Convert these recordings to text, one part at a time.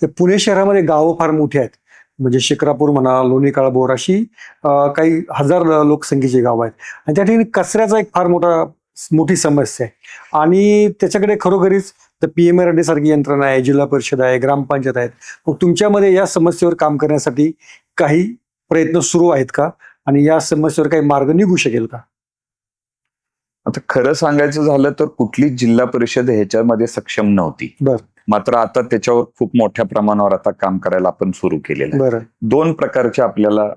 पुणे शहरामध्ये गावं फार मोठी आहेत, म्हणजे शिक्रापूर म्हणा, लोणी काळभोर अशी काही हजार लोकसंख्येची गावं आहेत आणि त्या ठिकाणी कचऱ्याचा एक फार मोठी समस्या आहे आणि त्याच्याकडे खरोखरीच तर PMRD सारखी यंत्रणा आहे, जिल्हा परिषद आहे, ग्रामपंचायत आहेत. मग तुमच्यामध्ये या समस्येवर काम करण्यासाठी काही प्रयत्न सुरू आहेत का आणि या समस्येवर काही मार्ग निघू शकेल का? आता खरं सांगायचं झालं तर कुठलीच जिल्हा परिषद ह्याच्यामध्ये सक्षम नव्हती. मात्र आता त्याच्यावर खूप मोठ्या प्रमाणावर आता काम करायला आपण सुरू केलेलं आहे. दोन प्रकारचे आपल्याला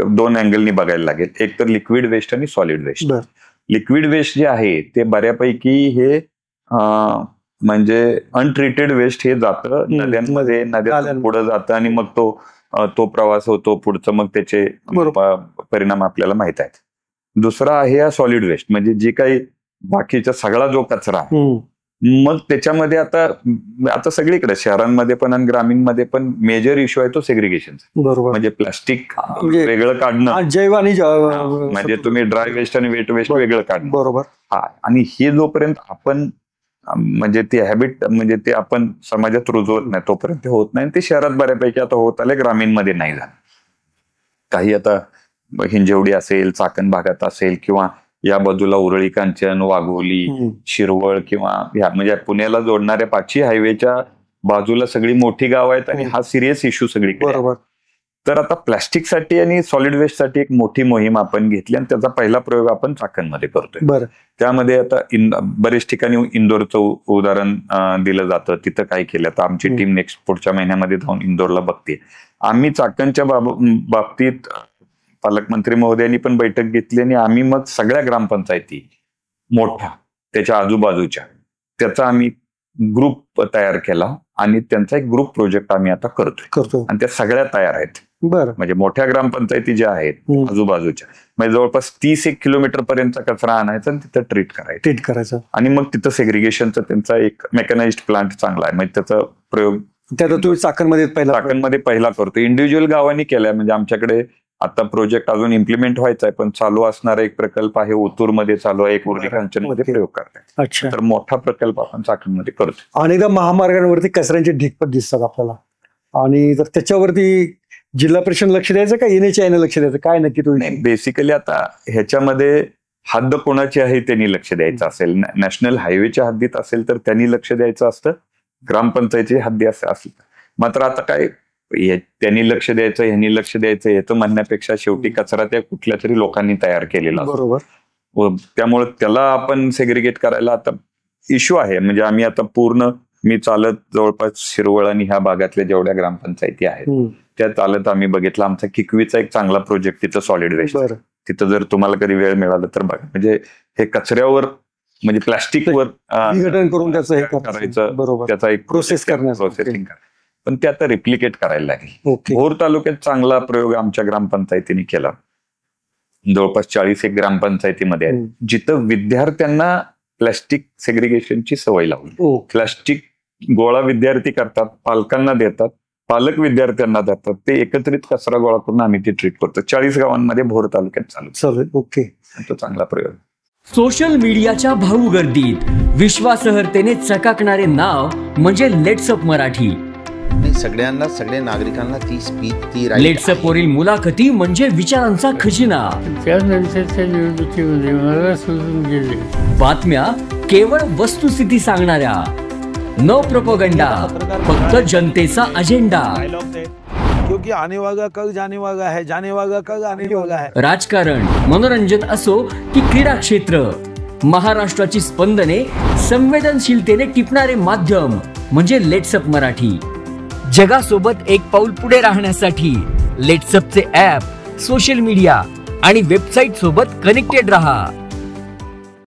दोन अँगलनी बघायला लागेल. एक तर लिक्विड वेस्ट आणि सॉलिड वेस्ट. लिक्विड वेस्ट जे आहे ते बऱ्यापैकी हे म्हणजे अनट्रीटेड वेस्ट हे जातं नद्यांमध्ये, नद्या पुढे जातं आणि मग तो प्रवास होतो पुढचं, मग त्याचे परिणाम आपल्याला माहित आहेत. दुसरा आहे हा सॉलिड वेस्ट, म्हणजे जे काही बाकीचा सगळा जो कचरा मग त्याच्यामध्ये आता सगळीकडे शहरांमध्ये पण आणि ग्रामीणमध्ये पण मेजर इश्यू आहे तो सेग्रिगेशनचा. म्हणजे प्लास्टिक वेगळं काढणं, जैव आणि म्हणजे तुम्ही ड्राय वेस्ट आणि वेट वेस्ट वेगळं काढणं. बरोबर. आणि हे जोपर्यंत आपण म्हणजे ते हॅबिट म्हणजे ते आपण समाजात रुजवत नाही तोपर्यंत होत नाही. ते शहरात बऱ्यापैकी आता होत आले, ग्रामीणमध्ये नाही झालं. काही आता हिंजवडी असेल, चाकण भागात असेल किंवा या बाजूला उरळी, कांचन, वाघोली, शिरवळ किंवा म्हणजे पुण्याला जोडणाऱ्या 5 हायवेच्या बाजूला सगळी मोठी गाव आहेत आणि हा सिरियस इश्यू सगळीकडे. तर आता प्लास्टिकसाठी आणि सॉलिड वेस्टसाठी एक मोठी मोहीम आपण घेतली आणि त्याचा पहिला प्रयोग आपण चाकणमध्ये करतोय. त्यामध्ये आता बरेच ठिकाणी इंदोरचं उदाहरण दिलं जातं. तिथं काय केलं तर आमची टीम नेक्स्ट पुढच्या महिन्यामध्ये जाऊन इंदोरला बघते. आम्ही चाकणच्या बाबतीत पालकमंत्री महोदयांनी पण बैठक घेतली आणि आम्ही मग सगळ्या ग्रामपंचायती मोठ्या त्याच्या आजूबाजूच्या त्याचा आम्ही ग्रुप तयार केला आणि त्यांचा एक ग्रुप प्रोजेक्ट आम्ही आता करतोय आणि त्या सगळ्या तयार आहेत. म्हणजे मोठ्या ग्रामपंचायती ज्या आहेत आजूबाजूच्या, म्हणजे जवळपास 30-1 किलोमीटर पर्यंत कचरा आणायचा आणि तिथं ट्रीट करायचं आणि मग तिथं सेग्रिगेशनचा त्यांचा एक मेकॅनाइज्ड प्लांट चांगला आहे. म्हणजे त्याचा प्रयोग तुम्ही चाकणमध्ये पहिला करतो. इंडिव्हिज्युअल गावांनी केलाय. म्हणजे आमच्याकडे आता प्रोजेक्ट अजून इम्प्लिमेंट व्हायचा आहे, पण चालू असणारा एक प्रकल्प आहे ओतूरमध्ये चालू आहे, एक उरळी कांचनमध्ये प्रयोग करताय. तर मोठा प्रकल्प आपण चाकणमध्ये करतो. अनेकदा महामार्गांवरती कचऱ्यांचे ढीग पण दिसतात आपल्याला आणि तर त्याच्यावरती जिल्हा परिषद लक्ष द्यायचं का NHAI लक्ष द्यायचं, काय नक्की तुम्ही? बेसिकली आता ह्याच्यामध्ये हद्द कोणाची आहे त्यांनी लक्ष द्यायचं असेल. नॅशनल हायवेच्या हद्दीत असेल तर त्यांनी लक्ष द्यायचं असतं, ग्रामपंचायतीची हद्दी असेल. मात्र आता काय त्यांनी लक्ष द्यायचं, ह्यांनी लक्ष द्यायचं याचं म्हणण्यापेक्षा शेवटी कचरा त्या कुठल्या तरी लोकांनी तयार केलेला. बरोबर. त्यामुळे त्याला आपण सेग्रिगेट करायला आता इश्यू आहे. म्हणजे आम्ही आता मी चालत जवळपास शिरवळ आणि ह्या भागातल्या जेवढ्या ग्रामपंचायती आहेत त्या चालत आम्ही बघितलं. आमचा किकवीचा एक चांगला प्रोजेक्ट तिथं सॉलिड वेस्ट, तिथं जर तुम्हाला कधी वेळ मिळाला तर बघा. म्हणजे हे कचऱ्यावर म्हणजे प्लास्टिकवर विघटन करून त्याचं हे करायचं, त्याचा एक प्रोसेसिंग पण ते आता रिप्लिकेट करायला लागेल. भोर तालुक्यात चांगला प्रयोग आमच्या ग्रामपंचायतीने केला. जवळपास 41 ग्रामपंचायतीमध्ये आहेत जिथं विद्यार्थ्यांना प्लास्टिक सेग्रिगेशनची सवय लावली. प्लास्टिक गोळा विद्यार्थी करतात, पालकांना देतात, पालक विद्यार्थ्यांना देतात, ते एकत्रित कचरा गोळा करून आम्ही ती ट्रीट करतो. 40 गावांमध्ये भोर तालुक्यात चालू. ओके. तो चांगला प्रयोग. सोशल मीडियाच्या भाऊ गर्दीत विश्वासार्हतेने चकाकणारे नाव म्हणजे लेट्सअप मराठी. सगळ्या नागरिकांना ती स्पीच, ती लेट्सअप वरील मुलाखती म्हणजे विचारांचा खजिना. त्यानंतरच्या निवडणुकीमध्ये मला सोडून गेले. बातम्या केवळ वस्तुस्थिती सांगणाऱ्या, न प्रोपगंडा, फक्त जनतेचा अजेंडा. क्योंकि आने वाला कल जाने वाला है, जाने वाला कल आने वाला है. राजकारण, मनोरंजन असो की क्रीडा क्षेत्र, महाराष्ट्राची स्पंदने संवेदनशीलतेने टिपणारे माध्यम म्हणजे लेट्सअप मराठी. जगासोबत एक पाऊल पुढे राहण्यासाठी लेट्सअपचे ॲप, सोशल मीडिया आणि वेबसाईट सोबत कनेक्टेड रहा.